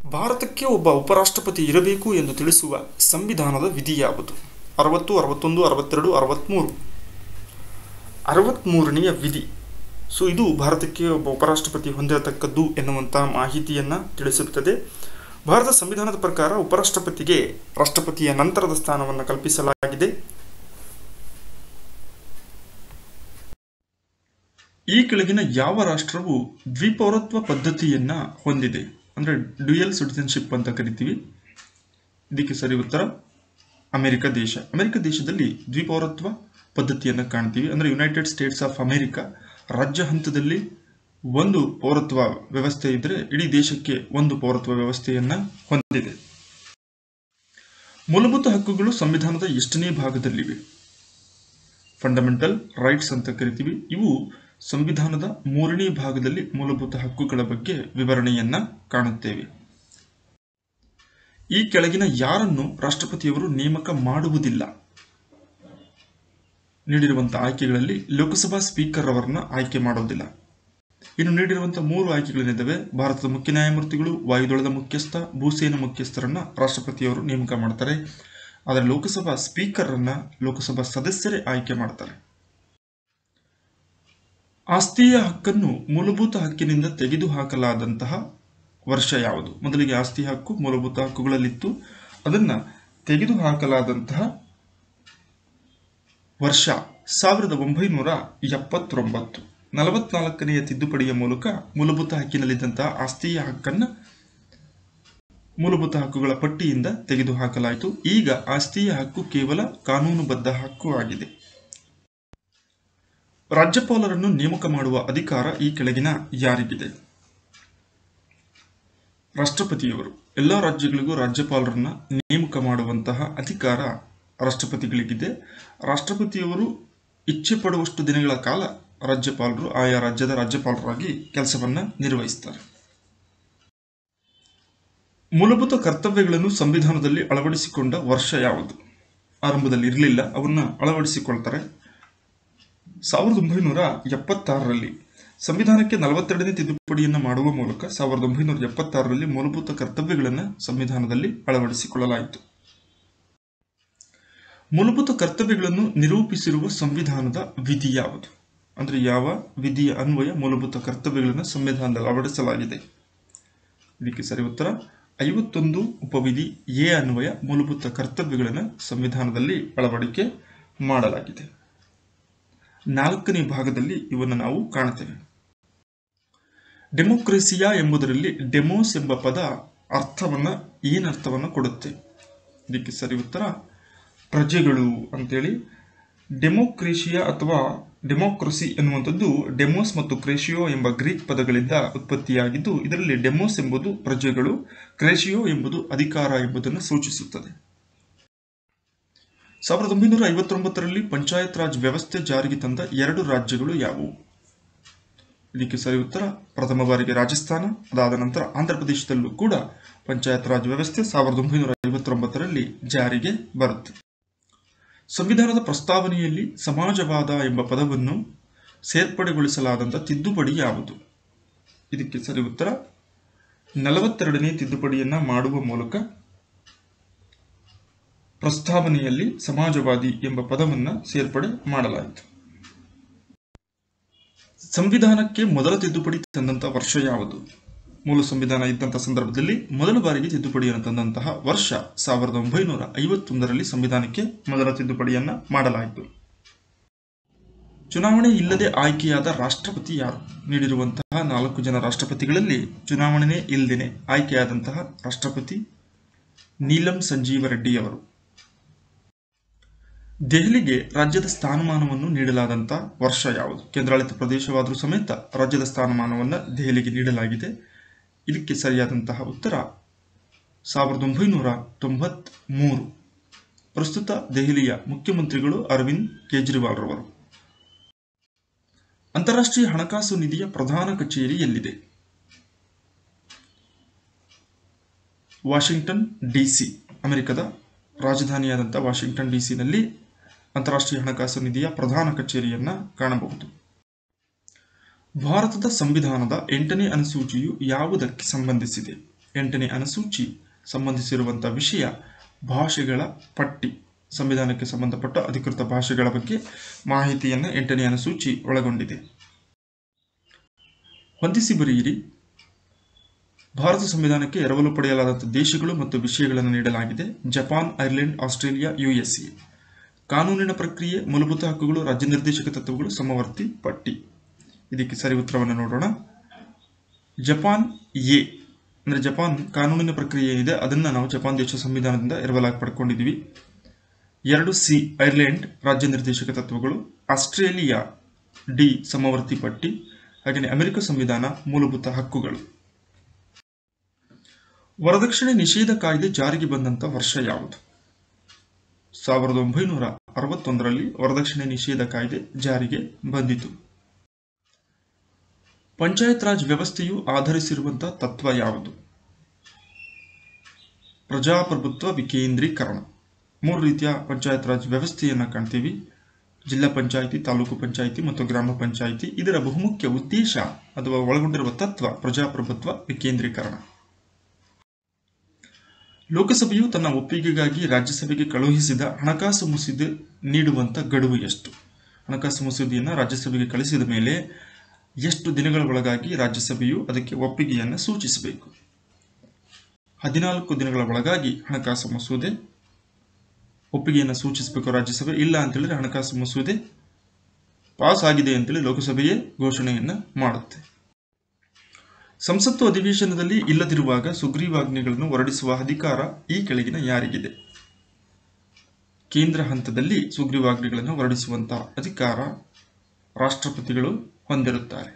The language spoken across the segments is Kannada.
ಭಾರತಕ್ಕೆ ಒಬ್ಬ ಉಪರಾಷ್ಟ್ರಪತಿ ಇರಬೇಕು ಎಂದು ತಿಳಿಸುವ ಸಂವಿಧಾನದ ವಿಧಿ ಯಾವುದು? 60, 61, 62, 63. 63ನೆಯ ವಿಧಿ. ಇದು ಭಾರತಕ್ಕೆ ಒಬ್ಬ ಉಪರಾಷ್ಟ್ರಪತಿ ಹೊಂದಿರತಕ್ಕದ್ದು ಎನ್ನುವಂತಹ ಮಾಹಿತಿಯನ್ನು ತಿಳಿಸುತ್ತದೆ. ಭಾರತ ಸಂವಿಧಾನದ ಪ್ರಕಾರ ಉಪರಾಷ್ಟ್ರಪತಿಗೆ ರಾಷ್ಟ್ರಪತಿಯ ನಂತರದ ಸ್ಥಾನವನ್ನು ಕಲ್ಪಿಸಲಾಗಿದೆ. ಈ ಕೆಳಗಿನ ಯಾವ ರಾಷ್ಟ್ರವು ದ್ವಿಪೌರತ್ವ ಪದ್ಧತಿಯನ್ನ ಹೊಂದಿದೆ? ಅಂದ್ರೆ ಡ್ಯುಯಲ್ ಸಿಟಿಜನ್ಶಿಪ್ ಅಂತ ಕರಿತೀವಿ. ಇದಕ್ಕೆ ಸರಿ ಉತ್ತರ ಅಮೆರಿಕ ದೇಶ. ಅಮೆರಿಕ ದೇಶದಲ್ಲಿ ದ್ವಿಪೌರತ್ವ ಪದ್ಧತಿಯನ್ನು ಕಾಣ್ತೀವಿ. ಅಂದ್ರೆ ಯುನೈಟೆಡ್ ಸ್ಟೇಟ್ಸ್ ಆಫ್ ಅಮೆರಿಕ ರಾಜ್ಯ ಹಂತದಲ್ಲಿ ಒಂದು ಪೌರತ್ವ ವ್ಯವಸ್ಥೆ ಇದ್ರೆ ಇಡೀ ದೇಶಕ್ಕೆ ಒಂದು ಪೌರತ್ವ ವ್ಯವಸ್ಥೆಯನ್ನ ಹೊಂದಿದೆ. ಮೂಲಭೂತ ಹಕ್ಕುಗಳು ಸಂವಿಧಾನದ ಎಷ್ಟನೇ ಭಾಗದಲ್ಲಿವೆ? ಫಂಡಮೆಂಟಲ್ ರೈಟ್ಸ್ ಅಂತ ಕರಿತೀವಿ. ಇವು ಸಂವಿಧಾನದ 3ನೇ ಭಾಗದಲ್ಲಿ ಮೂಲಭೂತ ಹಕ್ಕುಗಳ ಬಗ್ಗೆ ವಿವರಣೆಯನ್ನ ಕಾಣುತ್ತೇವೆ. ಈ ಕೆಳಗಿನ ಯಾರನ್ನು ರಾಷ್ಟ್ರಪತಿಯವರು ನೇಮಕ ಮಾಡುವುದಿಲ್ಲ? ನೀಡಿರುವಂತಹ ಆಯ್ಕೆಗಳಲ್ಲಿ ಲೋಕಸಭಾ ಸ್ಪೀಕರ್ ಅವರನ್ನ ಆಯ್ಕೆ ಮಾಡೋದಿಲ್ಲ. ಇನ್ನು ನೀಡಿರುವಂತಹ 3 ಆಯ್ಕೆಗಳೇನಿದ್ದಾವೆ, ಭಾರತದ ಮುಖ್ಯ ನ್ಯಾಯಮೂರ್ತಿಗಳು, ವಾಯುದಳದ ಮುಖ್ಯಸ್ಥ, ಭೂಸೇನಾ ಮುಖ್ಯಸ್ಥರನ್ನ ರಾಷ್ಟ್ರಪತಿಯವರು ನೇಮಕ ಮಾಡ್ತಾರೆ. ಆದರೆ ಲೋಕಸಭಾ ಸ್ಪೀಕರ್ ಅನ್ನ ಲೋಕಸಭಾ ಸದಸ್ಯರೇ ಆಯ್ಕೆ ಮಾಡ್ತಾರೆ. ಆಸ್ತಿಯ ಹಕ್ಕನ್ನು ಮೂಲಭೂತ ಹಕ್ಕಿನಿಂದ ತೆಗೆದುಹಾಕಲಾದಂತಹ ವರ್ಷ ಯಾವುದು? ಮೊದಲಿಗೆ ಆಸ್ತಿ ಹಕ್ಕು ಮೂಲಭೂತ ಹಕ್ಕುಗಳಲ್ಲಿತ್ತು. ಅದನ್ನ ತೆಗೆದುಹಾಕಲಾದಂತಹ ವರ್ಷ 1979. 44ನೆಯ ತಿದ್ದುಪಡಿಯ ಮೂಲಕ ಮೂಲಭೂತ ಹಕ್ಕಿನಲ್ಲಿದ್ದಂತಹ ಆಸ್ತಿಯ ಹಕ್ಕನ್ನು ಮೂಲಭೂತ ಹಕ್ಕುಗಳ ಪಟ್ಟಿಯಿಂದ ತೆಗೆದುಹಾಕಲಾಯಿತು. ಈಗ ಆಸ್ತಿಯ ಹಕ್ಕು ಕೇವಲ ಕಾನೂನುಬದ್ಧ ಹಕ್ಕು ಆಗಿದೆ. ರಾಜ್ಯಪಾಲರನ್ನು ನೇಮಕ ಮಾಡುವ ಅಧಿಕಾರ ಈ ಕೆಳಗಿನ ಯಾರಿಗಿದೆ? ರಾಷ್ಟ್ರಪತಿಯವರು. ಎಲ್ಲ ರಾಜ್ಯಗಳಿಗೂ ರಾಜ್ಯಪಾಲರನ್ನ ನೇಮಕ ಮಾಡುವಂತಹ ಅಧಿಕಾರ ರಾಷ್ಟ್ರಪತಿಗಳಿಗಿದೆ. ರಾಷ್ಟ್ರಪತಿಯವರು ಇಚ್ಛೆ ಪಡುವಷ್ಟು ದಿನಗಳ ಕಾಲ ರಾಜ್ಯಪಾಲರು ಆಯಾ ರಾಜ್ಯದ ರಾಜ್ಯಪಾಲರಾಗಿ ಕೆಲಸವನ್ನ ನಿರ್ವಹಿಸ್ತಾರೆ. ಮೂಲಭೂತ ಕರ್ತವ್ಯಗಳನ್ನು ಸಂವಿಧಾನದಲ್ಲಿ ಅಳವಡಿಸಿಕೊಂಡ ವರ್ಷ ಯಾವುದು? ಆರಂಭದಲ್ಲಿ ಇರಲಿಲ್ಲ, ಅವನ್ನ ಅಳವಡಿಸಿಕೊಳ್ತಾರೆ. 1976ರಲ್ಲಿ ಸಂವಿಧಾನಕ್ಕೆ 42ನೇ ತಿದ್ದುಪಡಿಯನ್ನು ಮಾಡುವ ಮೂಲಕ 1976ರಲ್ಲಿ ಮೂಲಭೂತ ಕರ್ತವ್ಯಗಳನ್ನು ಸಂವಿಧಾನದಲ್ಲಿ ಅಳವಡಿಸಿಕೊಳ್ಳಲಾಯಿತು. ಮೂಲಭೂತ ಕರ್ತವ್ಯಗಳನ್ನು ನಿರೂಪಿಸಿರುವ ಸಂವಿಧಾನದ ವಿಧಿ ಯಾವುದು? ಅಂದ್ರೆ ಯಾವ ವಿಧಿಯ ಅನ್ವಯ ಮೂಲಭೂತ ಕರ್ತವ್ಯಗಳನ್ನು ಸಂವಿಧಾನದಲ್ಲಿ ಅಳವಡಿಸಲಾಗಿದೆ? ಇದಕ್ಕೆ ಸರಿ ಉತ್ತರ 51 ಉಪವಿಧಿ ಎ ಅನ್ವಯ ಮೂಲಭೂತ ಕರ್ತವ್ಯಗಳನ್ನು ಸಂವಿಧಾನದಲ್ಲಿ ಅಳವಡಿಕೆ ಮಾಡಲಾಗಿದೆ. 4ನೇ ಭಾಗದಲ್ಲಿ ಇವನ್ನು ನಾವು ಕಾಣುತ್ತೇವೆ. ಡೆಮೋಕ್ರೇಸಿಯಾ ಎಂಬುದರಲ್ಲಿ ಡೆಮೋಸ್ ಎಂಬ ಪದ ಏನರ್ಥವನ್ನ ಕೊಡುತ್ತೆ? ಇದಕ್ಕೆ ಸರಿ ಉತ್ತರ ಪ್ರಜೆಗಳು ಅಂತೇಳಿ. ಡೆಮೋಕ್ರೇಷಿಯಾ ಅಥವಾ ಡೆಮೋಕ್ರಸಿ ಎನ್ನುವಂಥದ್ದು ಡೆಮೋಸ್ ಮತ್ತು ಕ್ರೇಷಿಯೋ ಎಂಬ ಗ್ರೀಕ್ ಪದಗಳಿಂದ ಉತ್ಪತ್ತಿಯಾಗಿದ್ದು, ಇದರಲ್ಲಿ ಡೆಮೋಸ್ ಎಂಬುದು ಪ್ರಜೆಗಳು, ಕ್ರೇಷಿಯೋ ಎಂಬುದು ಅಧಿಕಾರ ಎಂಬುದನ್ನು ಸೂಚಿಸುತ್ತದೆ. 1959ರಲ್ಲಿ ಪಂಚಾಯತ್ ರಾಜ್ ವ್ಯವಸ್ಥೆ ಜಾರಿಗೆ ತಂದ 2 ರಾಜ್ಯಗಳು ಯಾವುವು? ಇದಕ್ಕೆ ಸರಿ ಉತ್ತರ ಪ್ರಥಮ ಬಾರಿಗೆ ರಾಜಸ್ಥಾನ, ಅದಾದ ನಂತರ ಆಂಧ್ರ ಪ್ರದೇಶದಲ್ಲೂ ಕೂಡ ಪಂಚಾಯತ್ ರಾಜ್ ವ್ಯವಸ್ಥೆ 1959ರಲ್ಲಿ ಜಾರಿಗೆ ಬರುತ್ತೆ. ಸಂವಿಧಾನದ ಪ್ರಸ್ತಾವನೆಯಲ್ಲಿ ಸಮಾಜವಾದ ಎಂಬ ಪದವನ್ನು ಸೇರ್ಪಡೆಗೊಳಿಸಲಾದಂಥ ತಿದ್ದುಪಡಿ ಯಾವುದು? ಇದಕ್ಕೆ ಸರಿ ಉತ್ತರ 42ನೇ ತಿದ್ದುಪಡಿಯನ್ನ ಮಾಡುವ ಮೂಲಕ ಪ್ರಸ್ತಾವನೆಯಲ್ಲಿ ಸಮಾಜವಾದಿ ಎಂಬ ಪದವನ್ನು ಸೇರ್ಪಡೆ ಮಾಡಲಾಯಿತು. ಸಂವಿಧಾನಕ್ಕೆ ಮೊದಲ ತಿದ್ದುಪಡಿ ತಂದಂತಹ ವರ್ಷ ಯಾವುದು? ಮೂಲ ಸಂವಿಧಾನ ಇದ್ದಂತಹ ಸಂದರ್ಭದಲ್ಲಿ ಮೊದಲ ಬಾರಿಗೆ ತಿದ್ದುಪಡಿಯನ್ನು ತಂದಂತಹ ವರ್ಷ 1951ರಲ್ಲಿ ಸಂವಿಧಾನಕ್ಕೆ ಮೊದಲ ತಿದ್ದುಪಡಿಯನ್ನ ಮಾಡಲಾಯಿತು. ಚುನಾವಣೆ ಇಲ್ಲದೆ ಆಯ್ಕೆಯಾದ ರಾಷ್ಟ್ರಪತಿ ಯಾರು? ನೀಡಿರುವಂತಹ 4 ಜನ ರಾಷ್ಟ್ರಪತಿಗಳಲ್ಲಿ ಚುನಾವಣೆ ಇಲ್ಲದೆ ಆಯ್ಕೆಯಾದಂತಹ ರಾಷ್ಟ್ರಪತಿ ನೀಲಂ ಸಂಜೀವ ರೆಡ್ಡಿ ಅವರು. ದೆಹಲಿಗೆ ರಾಜ್ಯದ ಸ್ಥಾನಮಾನವನ್ನು ನೀಡಲಾದಂಥ ವರ್ಷ ಯಾವುದು? ಕೇಂದ್ರಾಡಳಿತ ಪ್ರದೇಶವಾದರೂ ಸಮೇತ ರಾಜ್ಯದ ಸ್ಥಾನಮಾನವನ್ನು ದೆಹಲಿಗೆ ನೀಡಲಾಗಿದೆ. ಇದಕ್ಕೆ ಸರಿಯಾದಂತಹ ಉತ್ತರ 1993. ಪ್ರಸ್ತುತ ದೆಹಲಿಯ ಮುಖ್ಯಮಂತ್ರಿಗಳು ಅರವಿಂದ್ ಕೇಜ್ರಿವಾಲ್ ರವರು. ಅಂತಾರಾಷ್ಟ್ರೀಯ ಹಣಕಾಸು ನಿಧಿಯ ಪ್ರಧಾನ ಕಚೇರಿ ಎಲ್ಲಿದೆ? Washington DC. ಅಮೆರಿಕದ ರಾಜಧಾನಿಯಾದಂಥ ವಾಷಿಂಗ್ಟನ್ ಡಿಸಿನಲ್ಲಿ ಅಂತಾರಾಷ್ಟ್ರೀಯ ಹಣಕಾಸು ನಿಧಿಯ ಪ್ರಧಾನ ಕಚೇರಿಯನ್ನ ಕಾಣಬಹುದು. ಭಾರತದ ಸಂವಿಧಾನದ 8ನೇ ಅನುಸೂಚಿಯು ಯಾವುದಕ್ಕೆ ಸಂಬಂಧಿಸಿದೆ? 8ನೇ ಅನುಸೂಚಿ ಸಂಬಂಧಿಸಿರುವಂಥ ವಿಷಯ ಭಾಷೆಗಳ ಪಟ್ಟಿ. ಸಂವಿಧಾನಕ್ಕೆ ಸಂಬಂಧಪಟ್ಟ ಅಧಿಕೃತ ಭಾಷೆಗಳ ಬಗ್ಗೆ ಮಾಹಿತಿಯನ್ನು 8ನೇ ಅನುಸೂಚಿ ಒಳಗೊಂಡಿದೆ. ಹೊಂದಿಸಿ ಬರೆಯಿರಿ. ಭಾರತ ಸಂವಿಧಾನಕ್ಕೆ ಎರವಲು ಪಡೆಯಲಾದ ದೇಶಗಳು ಮತ್ತು ವಿಷಯಗಳನ್ನು ನೀಡಲಾಗಿದೆ. Japan, Ireland, Australia, USA. ಕಾನೂನಿನ ಪ್ರಕ್ರಿಯೆ, ಮೂಲಭೂತ ಹಕ್ಕುಗಳು, ರಾಜ್ಯ ನಿರ್ದೇಶಕ ತತ್ವಗಳು, ಸಮವರ್ತಿ ಪಟ್ಟಿ. ಇದಕ್ಕೆ ಸರಿ ಉತ್ತರವನ್ನು ನೋಡೋಣ. ಜಪಾನ್ ಎ ಅಂದರೆ ಜಪಾನ್ ಕಾನೂನಿನ ಪ್ರಕ್ರಿಯೆ ಇದೆ, ಅದನ್ನು ನಾವು ಜಪಾನ್ ದೇಶ ಸಂವಿಧಾನದಿಂದ ಎರವಲಾಗಿ ಪಡ್ಕೊಂಡಿದ್ದೀವಿ. 2C ಐರ್ಲೆಂಡ್ ರಾಜ್ಯ ನಿರ್ದೇಶಕ ತತ್ವಗಳು, ಆಸ್ಟ್ರೇಲಿಯಾ ಡಿ ಸಮವರ್ತಿ ಪಟ್ಟಿ, ಹಾಗೆಯೇ ಅಮೆರಿಕ ಸಂವಿಧಾನ ಮೂಲಭೂತ ಹಕ್ಕುಗಳು. ವರದಕ್ಷಿಣೆ ನಿಷೇಧ ಕಾಯ್ದೆ ಜಾರಿಗೆ ಬಂದಂಥ ವರ್ಷ ಯಾವುದು? 1961ರಲ್ಲಿ ವರದಕ್ಷಿಣೆ ನಿಷೇಧ ಕಾಯ್ದೆ ಜಾರಿಗೆ ಬಂದಿತು. ಪಂಚಾಯತ್ ರಾಜ್ ವ್ಯವಸ್ಥೆಯು ಆಧರಿಸಿರುವಂತಹ ತತ್ವ ಯಾವುದು? ಪ್ರಜಾಪ್ರಭುತ್ವ ವಿಕೇಂದ್ರೀಕರಣ. 3 ರೀತಿಯ ಪಂಚಾಯತ್ ರಾಜ್ ವ್ಯವಸ್ಥೆಯನ್ನು ಕಾಣ್ತೀವಿ: ಜಿಲ್ಲಾ ಪಂಚಾಯಿತಿ, ತಾಲೂಕು ಪಂಚಾಯಿತಿ ಮತ್ತು ಗ್ರಾಮ ಪಂಚಾಯಿತಿ. ಇದರ ಬಹುಮುಖ್ಯ ಉದ್ದೇಶ ಅಥವಾ ಒಳಗೊಂಡಿರುವ ತತ್ವ ಪ್ರಜಾಪ್ರಭುತ್ವ ವಿಕೇಂದ್ರೀಕರಣ. ಲೋಕಸಭೆಯು ತನ್ನ ಒಪ್ಪಿಗೆಗಾಗಿ ರಾಜ್ಯಸಭೆಗೆ ಕಳುಹಿಸಿದ ಹಣಕಾಸು ಮಸೂದೆ ನೀಡುವಂಥ ಗಡುವು ಎಷ್ಟು? ಹಣಕಾಸು ಮಸೂದೆಯನ್ನು ರಾಜ್ಯಸಭೆಗೆ ಕಳಿಸಿದ ಮೇಲೆ ಎಷ್ಟು ದಿನಗಳ ಒಳಗಾಗಿ ರಾಜ್ಯಸಭೆಯು ಅದಕ್ಕೆ ಒಪ್ಪಿಗೆಯನ್ನು ಸೂಚಿಸಬೇಕು? 14 ದಿನಗಳ ಒಳಗಾಗಿ ಹಣಕಾಸು ಮಸೂದೆ ಒಪ್ಪಿಗೆಯನ್ನು ಸೂಚಿಸಬೇಕು ರಾಜ್ಯಸಭೆ. ಇಲ್ಲ ಅಂತೇಳಿದ್ರೆ ಹಣಕಾಸು ಮಸೂದೆ ಪಾಸ್ ಆಗಿದೆ ಅಂತೇಳಿ ಲೋಕಸಭೆಯೇ ಘೋಷಣೆಯನ್ನು ಮಾಡುತ್ತೆ. ಸಂಸತ್ತು ಅಧಿವೇಶನದಲ್ಲಿ ಇಲ್ಲದಿರುವಾಗ ಸುಗ್ರೀವಾಜ್ಞೆಗಳನ್ನು ಹೊರಡಿಸುವ ಅಧಿಕಾರ ಈ ಕೆಳಗಿನ ಯಾರಿಗಿದೆ? ಕೇಂದ್ರ ಹಂತದಲ್ಲಿ ಸುಗ್ರೀವಾಜ್ಞೆಗಳನ್ನು ಹೊರಡಿಸುವಂತಹ ಅಧಿಕಾರ ರಾಷ್ಟ್ರಪತಿಗಳು ಹೊಂದಿರುತ್ತಾರೆ.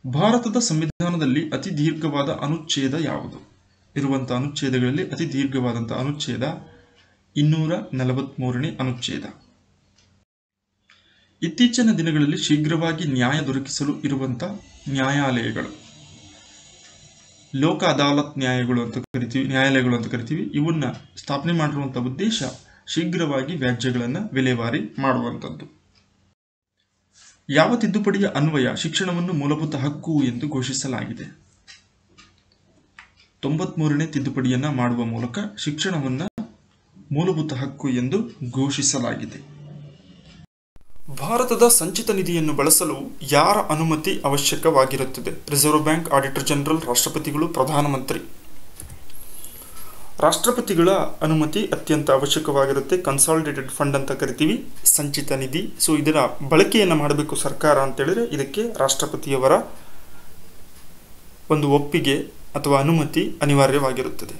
ಭಾರತದ ಸಂವಿಧಾನದಲ್ಲಿ ಅತಿ ದೀರ್ಘವಾದ ಅನುಚ್ಛೇದ ಯಾವುದು? ಇರುವಂತಹ ಅನುಚ್ಛೇದಗಳಲ್ಲಿ ಅತಿ ದೀರ್ಘವಾದಂತಹ ಅನುಚ್ಛೇದ 243ನೇ ಅನುಚ್ಛೇದ. ಇತ್ತೀಚಿನ ದಿನಗಳಲ್ಲಿ ಶೀಘ್ರವಾಗಿ ನ್ಯಾಯ ದೊರಕಿಸಲು ಇರುವಂತಹ ನ್ಯಾಯಾಲಯಗಳು, ಲೋಕ ಅದಾಲತ್ ನ್ಯಾಯಾಲಯಗಳು ಅಂತ ಕರಿತೀವಿ. ಇವನ್ನ ಸ್ಥಾಪನೆ ಮಾಡಿರುವಂತಹ ಉದ್ದೇಶ ಶೀಘ್ರವಾಗಿ ವ್ಯಾಜ್ಯಗಳನ್ನು ವಿಲೇವಾರಿ ಮಾಡುವಂಥದ್ದು. ಯಾವ ತಿದ್ದುಪಡಿಯ ಅನ್ವಯ ಶಿಕ್ಷಣವನ್ನು ಮೂಲಭೂತ ಹಕ್ಕು ಎಂದು ಘೋಷಿಸಲಾಗಿದೆ? 93ನೇ ತಿದ್ದುಪಡಿಯನ್ನ ಮಾಡುವ ಮೂಲಕ ಶಿಕ್ಷಣವನ್ನು ಮೂಲಭೂತ ಹಕ್ಕು ಎಂದು ಘೋಷಿಸಲಾಗಿದೆ. ಭಾರತದ ಸಂಚಿತ ನಿಧಿಯನ್ನು ಬಳಸಲು ಯಾರ ಅನುಮತಿ ಅವಶ್ಯಕವಾಗಿರುತ್ತದೆ? ರಿಸರ್ವ್ ಬ್ಯಾಂಕ್, ಆಡಿಟರ್ ಜನರಲ್, ರಾಷ್ಟ್ರಪತಿಗಳು, ಪ್ರಧಾನಮಂತ್ರಿ. ರಾಷ್ಟ್ರಪತಿಗಳ ಅನುಮತಿ ಅತ್ಯಂತ ಅವಶ್ಯಕವಾಗಿರುತ್ತೆ. ಕನ್ಸಾಲಿಡೇಟೆಡ್ ಫಂಡ್ ಅಂತ ಕರಿತೀವಿ, ಸಂಚಿತ ನಿಧಿ. ಸೊ ಇದರ ಬಳಕೆಯನ್ನು ಮಾಡಬೇಕು ಸರ್ಕಾರ ಅಂತೇಳಿದ್ರೆ ಇದಕ್ಕೆ ರಾಷ್ಟ್ರಪತಿಯವರ ಒಂದು ಒಪ್ಪಿಗೆ ಅಥವಾ ಅನುಮತಿ ಅನಿವಾರ್ಯವಾಗಿರುತ್ತದೆ.